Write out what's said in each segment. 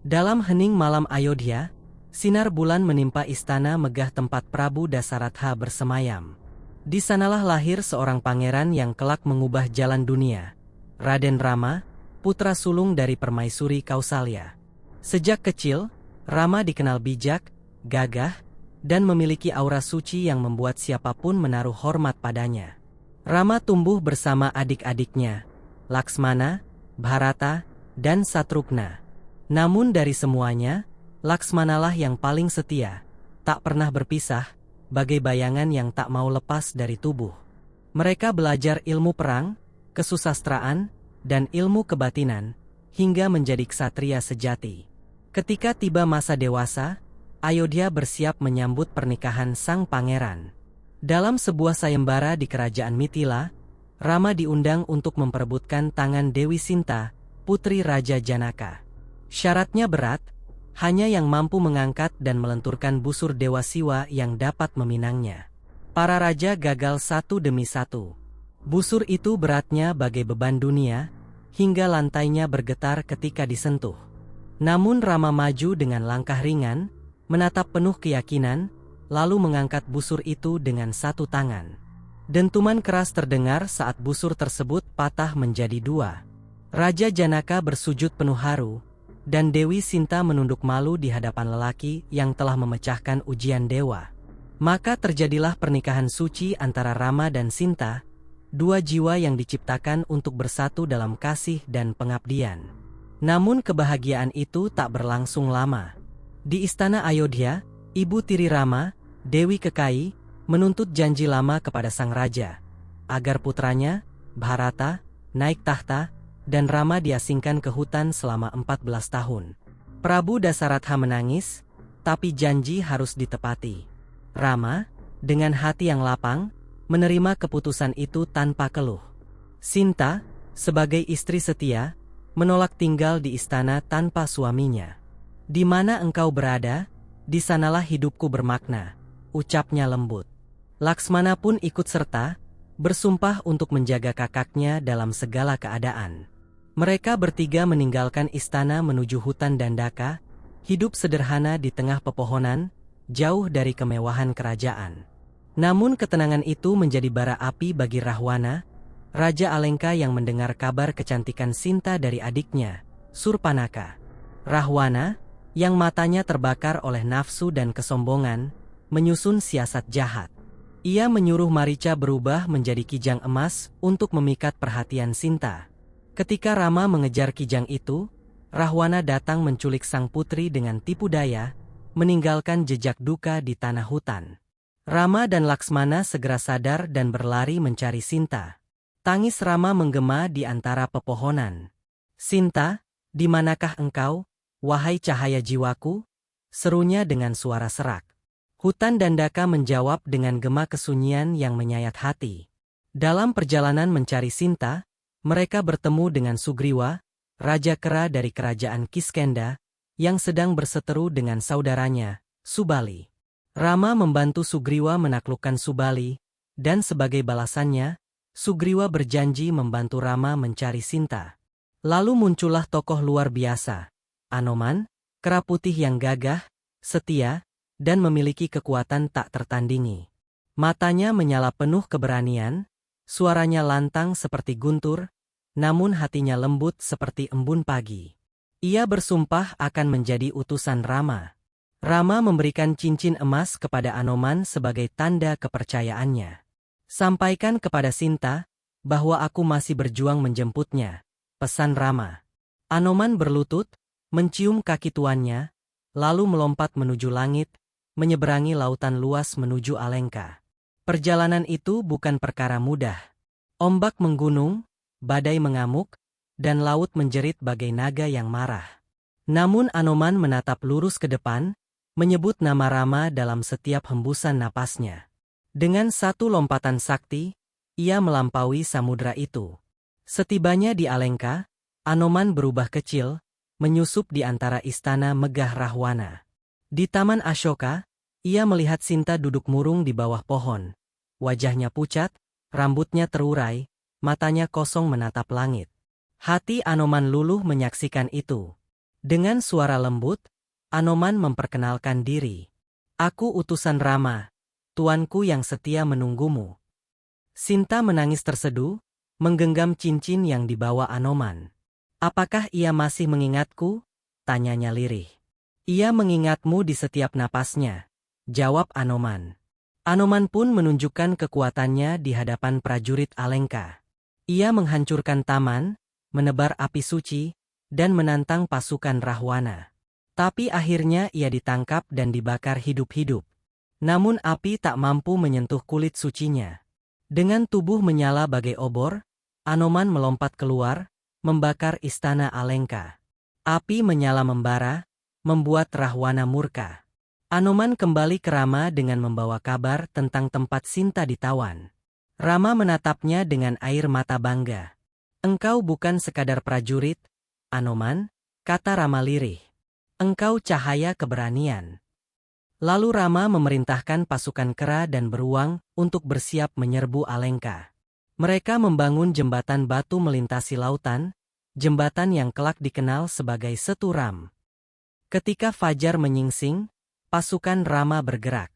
Dalam hening malam Ayodhya, sinar bulan menimpa istana megah tempat Prabu Dasaratha bersemayam. Di sanalah lahir seorang pangeran yang kelak mengubah jalan dunia, Raden Rama, putra sulung dari Permaisuri Kausalya. Sejak kecil, Rama dikenal bijak, gagah, dan memiliki aura suci yang membuat siapapun menaruh hormat padanya. Rama tumbuh bersama adik-adiknya, Laksmana, Bharata, dan Satrugna. Namun dari semuanya, Laksmanalah yang paling setia, tak pernah berpisah, bagai bayangan yang tak mau lepas dari tubuh. Mereka belajar ilmu perang, kesusastraan, dan ilmu kebatinan, hingga menjadi ksatria sejati. Ketika tiba masa dewasa, Ayodhya bersiap menyambut pernikahan sang pangeran. Dalam sebuah sayembara di kerajaan Mithila, Rama diundang untuk memperebutkan tangan Dewi Sinta, putri Raja Janaka. Syaratnya berat, hanya yang mampu mengangkat dan melenturkan busur Dewa Siwa yang dapat meminangnya. Para raja gagal satu demi satu. Busur itu beratnya bagai beban dunia, hingga lantainya bergetar ketika disentuh. Namun Rama maju dengan langkah ringan, menatap penuh keyakinan, lalu mengangkat busur itu dengan satu tangan. Dentuman keras terdengar saat busur tersebut patah menjadi dua. Raja Janaka bersujud penuh haru, dan Dewi Sinta menunduk malu di hadapan lelaki yang telah memecahkan ujian dewa. Maka terjadilah pernikahan suci antara Rama dan Sinta, dua jiwa yang diciptakan untuk bersatu dalam kasih dan pengabdian. Namun kebahagiaan itu tak berlangsung lama. Di istana Ayodhya, ibu tiri Rama, Dewi Kekayi, menuntut janji lama kepada sang raja, agar putranya, Bharata, naik tahta, dan Rama diasingkan ke hutan selama 14 tahun. Prabu Dasaratha menangis, tapi janji harus ditepati. Rama, dengan hati yang lapang, menerima keputusan itu tanpa keluh. Sinta, sebagai istri setia, menolak tinggal di istana tanpa suaminya. "Di mana engkau berada, di sanalah hidupku bermakna," ucapnya lembut. Laksmana pun ikut serta, bersumpah untuk menjaga kakaknya dalam segala keadaan. Mereka bertiga meninggalkan istana menuju hutan Dandaka, hidup sederhana di tengah pepohonan, jauh dari kemewahan kerajaan. Namun ketenangan itu menjadi bara api bagi Rahwana, Raja Alengka yang mendengar kabar kecantikan Sinta dari adiknya, Surpanaka. Rahwana, yang matanya terbakar oleh nafsu dan kesombongan, menyusun siasat jahat. Ia menyuruh Marica berubah menjadi kijang emas untuk memikat perhatian Sinta. Ketika Rama mengejar kijang itu, Rahwana datang menculik sang putri dengan tipu daya, meninggalkan jejak duka di tanah hutan. Rama dan Laksmana segera sadar dan berlari mencari Sinta. Tangis Rama menggema di antara pepohonan. "Sinta, di manakah engkau, wahai cahaya jiwaku?" serunya dengan suara serak. Hutan Dandaka menjawab dengan gema kesunyian yang menyayat hati. Dalam perjalanan mencari Sinta, mereka bertemu dengan Sugriwa, Raja Kera dari kerajaan Kiskenda, yang sedang berseteru dengan saudaranya, Subali. Rama membantu Sugriwa menaklukkan Subali, dan sebagai balasannya, Sugriwa berjanji membantu Rama mencari Sinta. Lalu muncullah tokoh luar biasa, Anoman, kera putih yang gagah, setia, dan memiliki kekuatan tak tertandingi. Matanya menyala penuh keberanian, suaranya lantang seperti guntur, namun hatinya lembut seperti embun pagi. Ia bersumpah akan menjadi utusan Rama. Rama memberikan cincin emas kepada Anoman sebagai tanda kepercayaannya. "Sampaikan kepada Sinta bahwa aku masih berjuang menjemputnya," pesan Rama. Anoman berlutut, mencium kaki tuannya, lalu melompat menuju langit, menyeberangi lautan luas menuju Alengka. Perjalanan itu bukan perkara mudah. Ombak menggunung, badai mengamuk, dan laut menjerit bagai naga yang marah. Namun Anoman menatap lurus ke depan, menyebut nama Rama dalam setiap hembusan napasnya. Dengan satu lompatan sakti, ia melampaui samudra itu. Setibanya di Alengka, Anoman berubah kecil, menyusup di antara istana megah Rahwana. Di Taman Ashoka, ia melihat Sinta duduk murung di bawah pohon. Wajahnya pucat, rambutnya terurai, matanya kosong menatap langit. Hati Anoman luluh menyaksikan itu. Dengan suara lembut, Anoman memperkenalkan diri. Aku utusan Rama, tuanku yang setia menunggumu. Sinta menangis terseduh, menggenggam cincin yang dibawa Anoman. Apakah ia masih mengingatku? Tanyanya lirih. Ia mengingatmu di setiap napasnya, jawab Anoman. Anoman pun menunjukkan kekuatannya di hadapan prajurit Alengka. Ia menghancurkan taman, menebar api suci, dan menantang pasukan Rahwana. Tapi akhirnya ia ditangkap dan dibakar hidup-hidup. Namun api tak mampu menyentuh kulit sucinya. Dengan tubuh menyala bagai obor, Anoman melompat keluar, membakar istana Alengka. Api menyala membara, membuat Rahwana murka. Anoman kembali ke Rama dengan membawa kabar tentang tempat Sinta ditawan. Rama menatapnya dengan air mata bangga. Engkau bukan sekadar prajurit, Anoman, kata Rama lirih. Engkau cahaya keberanian. Lalu Rama memerintahkan pasukan kera dan beruang untuk bersiap menyerbu Alengka. Mereka membangun jembatan batu melintasi lautan, jembatan yang kelak dikenal sebagai Setu Ram. Ketika fajar menyingsing, pasukan Rama bergerak.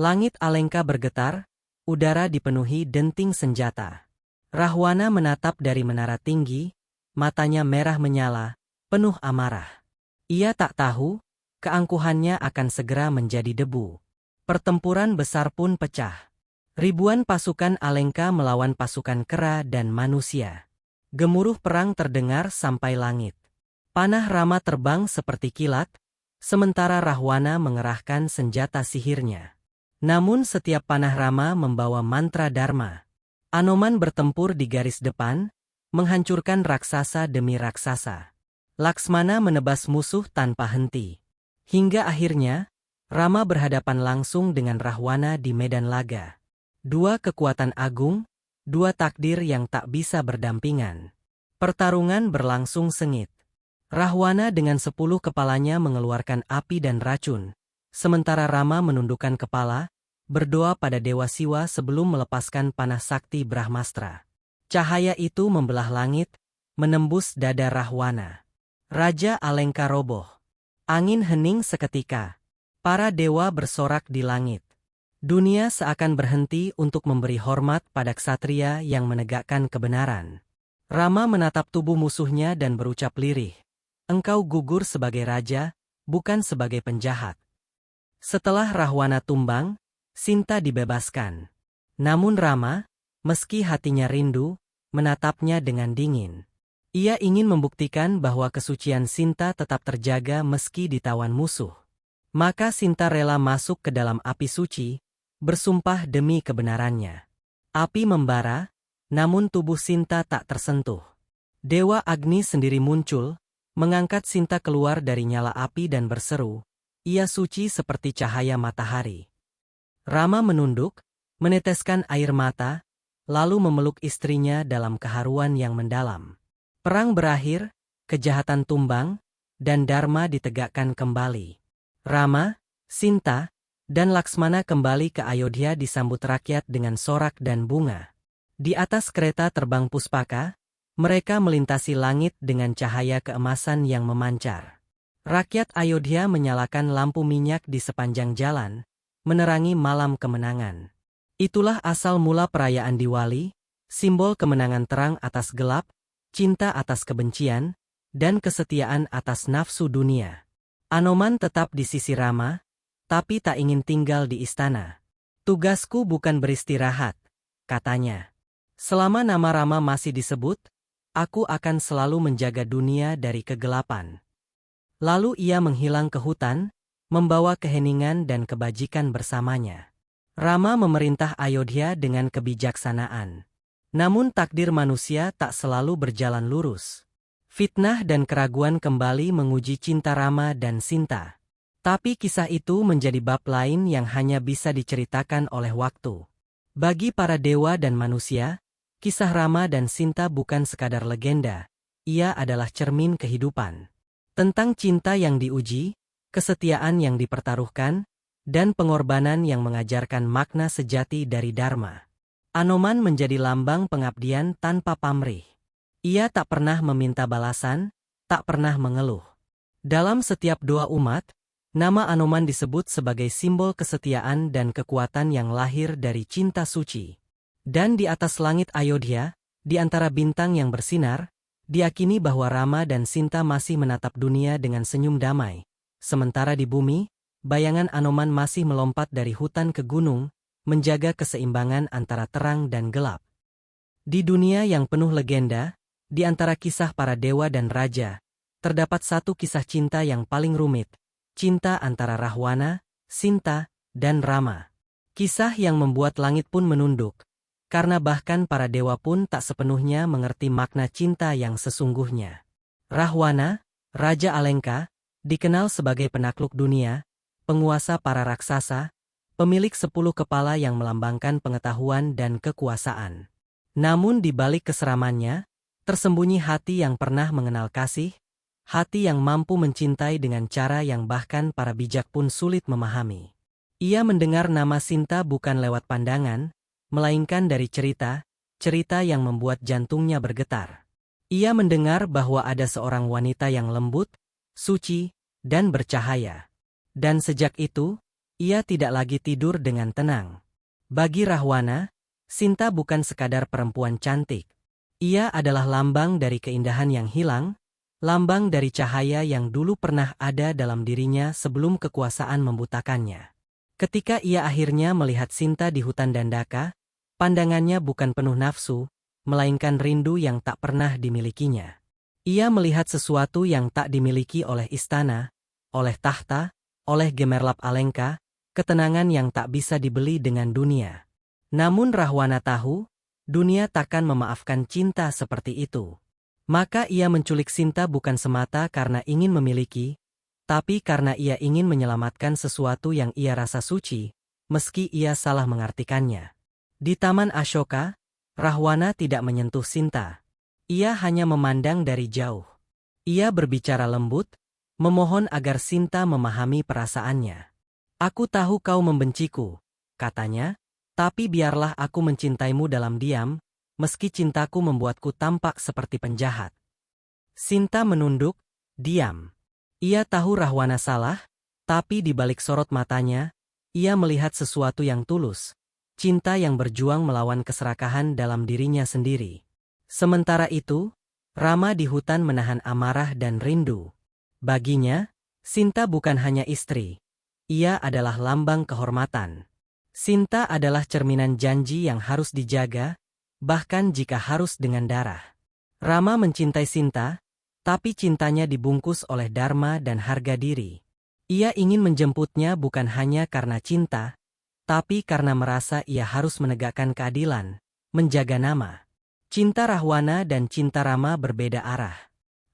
Langit Alengka bergetar, udara dipenuhi denting senjata. Rahwana menatap dari menara tinggi, matanya merah menyala, penuh amarah. Ia tak tahu, keangkuhannya akan segera menjadi debu. Pertempuran besar pun pecah. Ribuan pasukan Alengka melawan pasukan kera dan manusia. Gemuruh perang terdengar sampai langit. Panah Rama terbang seperti kilat, sementara Rahwana mengerahkan senjata sihirnya. Namun setiap panah Rama membawa mantra Dharma. Anoman bertempur di garis depan, menghancurkan raksasa demi raksasa. Laksmana menebas musuh tanpa henti. Hingga akhirnya, Rama berhadapan langsung dengan Rahwana di medan laga. Dua kekuatan agung, dua takdir yang tak bisa berdampingan. Pertarungan berlangsung sengit. Rahwana dengan 10 kepalanya mengeluarkan api dan racun, sementara Rama menundukkan kepala, berdoa pada Dewa Siwa sebelum melepaskan panah sakti Brahmastra. Cahaya itu membelah langit, menembus dada Rahwana. Raja Alengka roboh. Angin hening seketika. Para dewa bersorak di langit. Dunia seakan berhenti untuk memberi hormat pada ksatria yang menegakkan kebenaran. Rama menatap tubuh musuhnya dan berucap lirih. Engkau gugur sebagai raja, bukan sebagai penjahat. Setelah Rahwana tumbang, Sinta dibebaskan. Namun Rama, meski hatinya rindu, menatapnya dengan dingin. Ia ingin membuktikan bahwa kesucian Sinta tetap terjaga meski ditawan musuh. Maka Sinta rela masuk ke dalam api suci, bersumpah demi kebenarannya. Api membara, namun tubuh Sinta tak tersentuh. Dewa Agni sendiri muncul, mengangkat Sinta keluar dari nyala api dan berseru, ia suci seperti cahaya matahari. Rama menunduk, meneteskan air mata, lalu memeluk istrinya dalam keharuan yang mendalam. Perang berakhir, kejahatan tumbang, dan Dharma ditegakkan kembali. Rama, Sinta, dan Laksmana kembali ke Ayodhya disambut rakyat dengan sorak dan bunga. Di atas kereta terbang Puspaka, mereka melintasi langit dengan cahaya keemasan yang memancar. Rakyat Ayodhya menyalakan lampu minyak di sepanjang jalan, menerangi malam kemenangan. Itulah asal mula perayaan Diwali, simbol kemenangan terang atas gelap, cinta atas kebencian, dan kesetiaan atas nafsu dunia. Anoman tetap di sisi Rama, tapi tak ingin tinggal di istana. Tugasku bukan beristirahat, katanya. Selama nama Rama masih disebut, aku akan selalu menjaga dunia dari kegelapan. Lalu ia menghilang ke hutan, membawa keheningan dan kebajikan bersamanya. Rama memerintah Ayodhya dengan kebijaksanaan. Namun takdir manusia tak selalu berjalan lurus. Fitnah dan keraguan kembali menguji cinta Rama dan Sinta. Tapi kisah itu menjadi bab lain yang hanya bisa diceritakan oleh waktu. Bagi para dewa dan manusia, kisah Rama dan Sinta bukan sekadar legenda, ia adalah cermin kehidupan. Tentang cinta yang diuji, kesetiaan yang dipertaruhkan, dan pengorbanan yang mengajarkan makna sejati dari Dharma. Anoman menjadi lambang pengabdian tanpa pamrih. Ia tak pernah meminta balasan, tak pernah mengeluh. Dalam setiap doa umat, nama Anoman disebut sebagai simbol kesetiaan dan kekuatan yang lahir dari cinta suci. Dan di atas langit Ayodhya, di antara bintang yang bersinar, diakini bahwa Rama dan Sinta masih menatap dunia dengan senyum damai. Sementara di bumi, bayangan Anoman masih melompat dari hutan ke gunung, menjaga keseimbangan antara terang dan gelap. Di dunia yang penuh legenda, di antara kisah para dewa dan raja, terdapat satu kisah cinta yang paling rumit, cinta antara Rahwana, Sinta, dan Rama. Kisah yang membuat langit pun menunduk, karena bahkan para dewa pun tak sepenuhnya mengerti makna cinta yang sesungguhnya. Rahwana, Raja Alengka, dikenal sebagai penakluk dunia, penguasa para raksasa, pemilik 10 kepala yang melambangkan pengetahuan dan kekuasaan. Namun di balik keseramannya, tersembunyi hati yang pernah mengenal kasih, hati yang mampu mencintai dengan cara yang bahkan para bijak pun sulit memahami. Ia mendengar nama Sinta bukan lewat pandangan, melainkan dari cerita yang membuat jantungnya bergetar. Ia mendengar bahwa ada seorang wanita yang lembut, suci, dan bercahaya. Dan sejak itu, ia tidak lagi tidur dengan tenang. Bagi Rahwana, Sinta bukan sekadar perempuan cantik. Ia adalah lambang dari keindahan yang hilang, lambang dari cahaya yang dulu pernah ada dalam dirinya sebelum kekuasaan membutakannya. Ketika ia akhirnya melihat Sinta di hutan Dandaka, pandangannya bukan penuh nafsu, melainkan rindu yang tak pernah dimilikinya. Ia melihat sesuatu yang tak dimiliki oleh istana, oleh tahta, oleh Gemerlap Alengka, ketenangan yang tak bisa dibeli dengan dunia. Namun Rahwana tahu, dunia takkan memaafkan cinta seperti itu. Maka ia menculik Sinta bukan semata karena ingin memiliki, tapi karena ia ingin menyelamatkan sesuatu yang ia rasa suci, meski ia salah mengartikannya. Di Taman Ashoka, Rahwana tidak menyentuh Sinta. Ia hanya memandang dari jauh. Ia berbicara lembut, memohon agar Sinta memahami perasaannya. "Aku tahu kau membenciku," katanya, "tapi biarlah aku mencintaimu dalam diam, meski cintaku membuatku tampak seperti penjahat." Sinta menunduk, diam. Ia tahu Rahwana salah, tapi di balik sorot matanya, ia melihat sesuatu yang tulus, cinta yang berjuang melawan keserakahan dalam dirinya sendiri. Sementara itu, Rama di hutan menahan amarah dan rindu. Baginya, Sinta bukan hanya istri, ia adalah lambang kehormatan. Sinta adalah cerminan janji yang harus dijaga, bahkan jika harus dengan darah. Rama mencintai Sinta, tapi cintanya dibungkus oleh dharma dan harga diri. Ia ingin menjemputnya bukan hanya karena cinta, tapi karena merasa ia harus menegakkan keadilan, menjaga nama. Cinta Rahwana dan cinta Rama berbeda arah.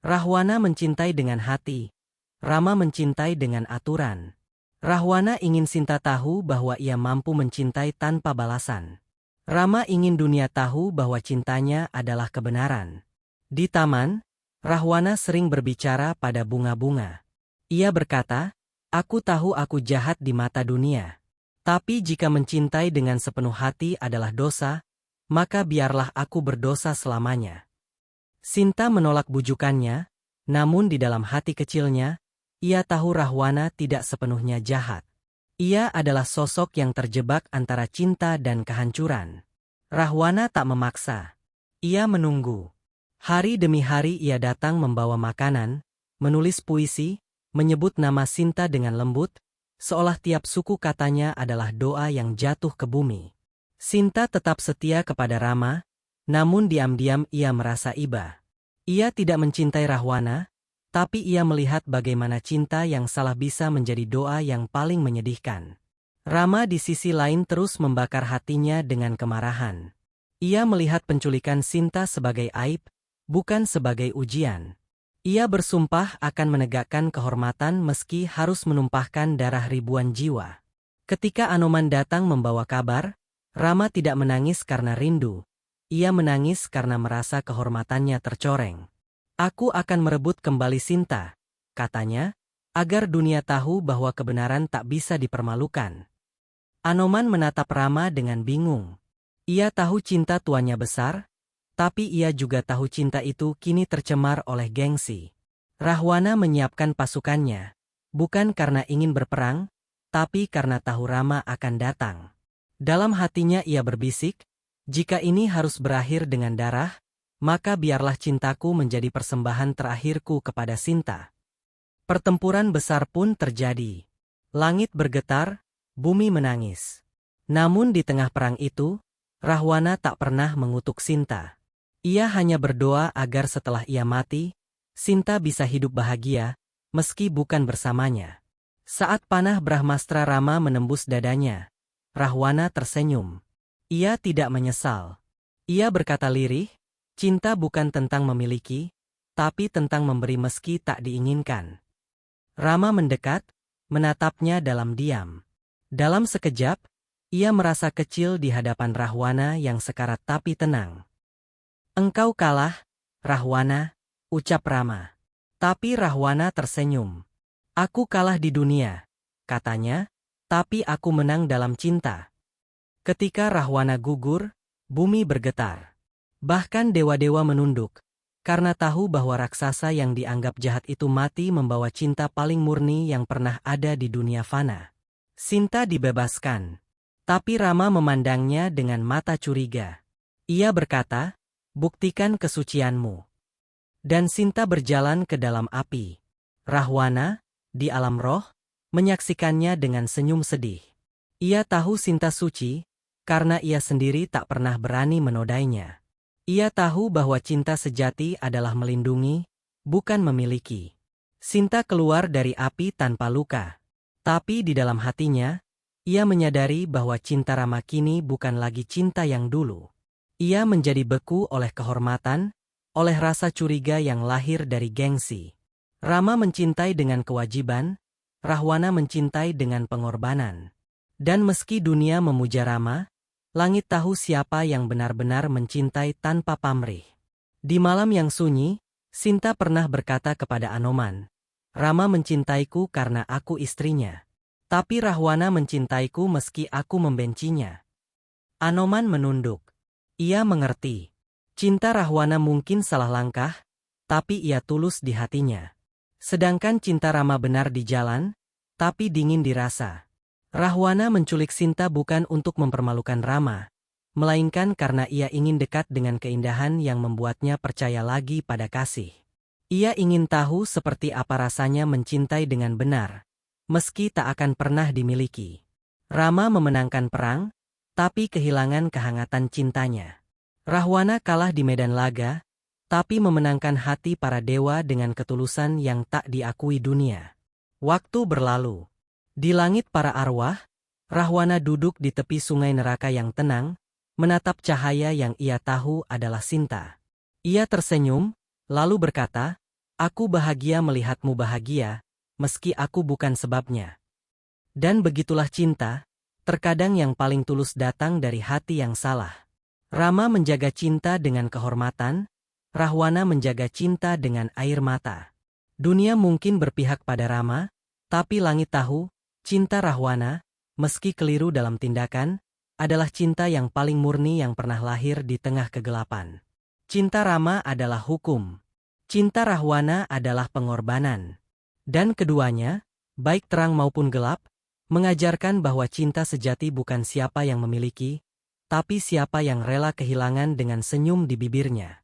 Rahwana mencintai dengan hati, Rama mencintai dengan aturan. Rahwana ingin Sinta tahu bahwa ia mampu mencintai tanpa balasan. Rama ingin dunia tahu bahwa cintanya adalah kebenaran. Di taman, Rahwana sering berbicara pada bunga-bunga. Ia berkata, "Aku tahu aku jahat di mata dunia. Tapi jika mencintai dengan sepenuh hati adalah dosa, maka biarlah aku berdosa selamanya." Sinta menolak bujukannya, namun di dalam hati kecilnya, ia tahu Rahwana tidak sepenuhnya jahat. Ia adalah sosok yang terjebak antara cinta dan kehancuran. Rahwana tak memaksa. Ia menunggu. Hari demi hari ia datang membawa makanan, menulis puisi, menyebut nama Sinta dengan lembut, seolah tiap suku katanya adalah doa yang jatuh ke bumi. Sinta tetap setia kepada Rama, namun diam-diam ia merasa iba. Ia tidak mencintai Rahwana, tapi ia melihat bagaimana cinta yang salah bisa menjadi doa yang paling menyedihkan. Rama di sisi lain terus membakar hatinya dengan kemarahan. Ia melihat penculikan Sinta sebagai aib, bukan sebagai ujian. Ia bersumpah akan menegakkan kehormatan meski harus menumpahkan darah ribuan jiwa. Ketika Anoman datang membawa kabar, Rama tidak menangis karena rindu. Ia menangis karena merasa kehormatannya tercoreng. "Aku akan merebut kembali Sinta," katanya, "agar dunia tahu bahwa kebenaran tak bisa dipermalukan." Anoman menatap Rama dengan bingung. Ia tahu cinta tuannya besar, tapi ia juga tahu cinta itu kini tercemar oleh gengsi. Rahwana menyiapkan pasukannya, bukan karena ingin berperang, tapi karena tahu Rama akan datang. Dalam hatinya ia berbisik, jika ini harus berakhir dengan darah, maka biarlah cintaku menjadi persembahan terakhirku kepada Sinta. Pertempuran besar pun terjadi. Langit bergetar, bumi menangis. Namun di tengah perang itu, Rahwana tak pernah mengutuk Sinta. Ia hanya berdoa agar setelah ia mati, Sinta bisa hidup bahagia, meski bukan bersamanya. Saat panah Brahmastra Rama menembus dadanya, Rahwana tersenyum. Ia tidak menyesal. Ia berkata lirih, cinta bukan tentang memiliki, tapi tentang memberi meski tak diinginkan. Rama mendekat, menatapnya dalam diam. Dalam sekejap, ia merasa kecil di hadapan Rahwana yang sekarat tapi tenang. "Engkau kalah, Rahwana," ucap Rama. Tapi Rahwana tersenyum. "Aku kalah di dunia," katanya, "tapi aku menang dalam cinta." Ketika Rahwana gugur, bumi bergetar. Bahkan dewa-dewa menunduk, karena tahu bahwa raksasa yang dianggap jahat itu mati membawa cinta paling murni yang pernah ada di dunia fana. Sinta dibebaskan. Tapi Rama memandangnya dengan mata curiga. Ia berkata, "Buktikan kesucianmu." Dan Sinta berjalan ke dalam api. Rahwana, di alam roh, menyaksikannya dengan senyum sedih. Ia tahu Sinta suci, karena ia sendiri tak pernah berani menodainya. Ia tahu bahwa cinta sejati adalah melindungi, bukan memiliki. Sinta keluar dari api tanpa luka. Tapi di dalam hatinya, ia menyadari bahwa cinta Rama kini bukan lagi cinta yang dulu. Ia menjadi beku oleh kehormatan, oleh rasa curiga yang lahir dari gengsi. Rama mencintai dengan kewajiban, Rahwana mencintai dengan pengorbanan. Dan meski dunia memuja Rama, langit tahu siapa yang benar-benar mencintai tanpa pamrih. Di malam yang sunyi, Sinta pernah berkata kepada Anoman, "Rama mencintaiku karena aku istrinya. Tapi Rahwana mencintaiku meski aku membencinya." Anoman menunduk. Ia mengerti. Cinta Rahwana mungkin salah langkah, tapi ia tulus di hatinya. Sedangkan cinta Rama benar di jalan, tapi dingin dirasa. Rahwana menculik Sinta bukan untuk mempermalukan Rama, melainkan karena ia ingin dekat dengan keindahan yang membuatnya percaya lagi pada kasih. Ia ingin tahu seperti apa rasanya mencintai dengan benar, meski tak akan pernah dimiliki. Rama memenangkan perang, tapi kehilangan kehangatan cintanya. Rahwana kalah di medan laga, tapi memenangkan hati para dewa dengan ketulusan yang tak diakui dunia. Waktu berlalu. Di langit para arwah, Rahwana duduk di tepi sungai neraka yang tenang, menatap cahaya yang ia tahu adalah Sinta. Ia tersenyum, lalu berkata, "Aku bahagia melihatmu bahagia, meski aku bukan sebabnya." Dan begitulah cinta, terkadang yang paling tulus datang dari hati yang salah. Rama menjaga cinta dengan kehormatan, Rahwana menjaga cinta dengan air mata. Dunia mungkin berpihak pada Rama, tapi langit tahu, cinta Rahwana, meski keliru dalam tindakan, adalah cinta yang paling murni yang pernah lahir di tengah kegelapan. Cinta Rama adalah hukum. Cinta Rahwana adalah pengorbanan. Dan keduanya, baik terang maupun gelap, mengajarkan bahwa cinta sejati bukan siapa yang memiliki, tapi siapa yang rela kehilangan dengan senyum di bibirnya.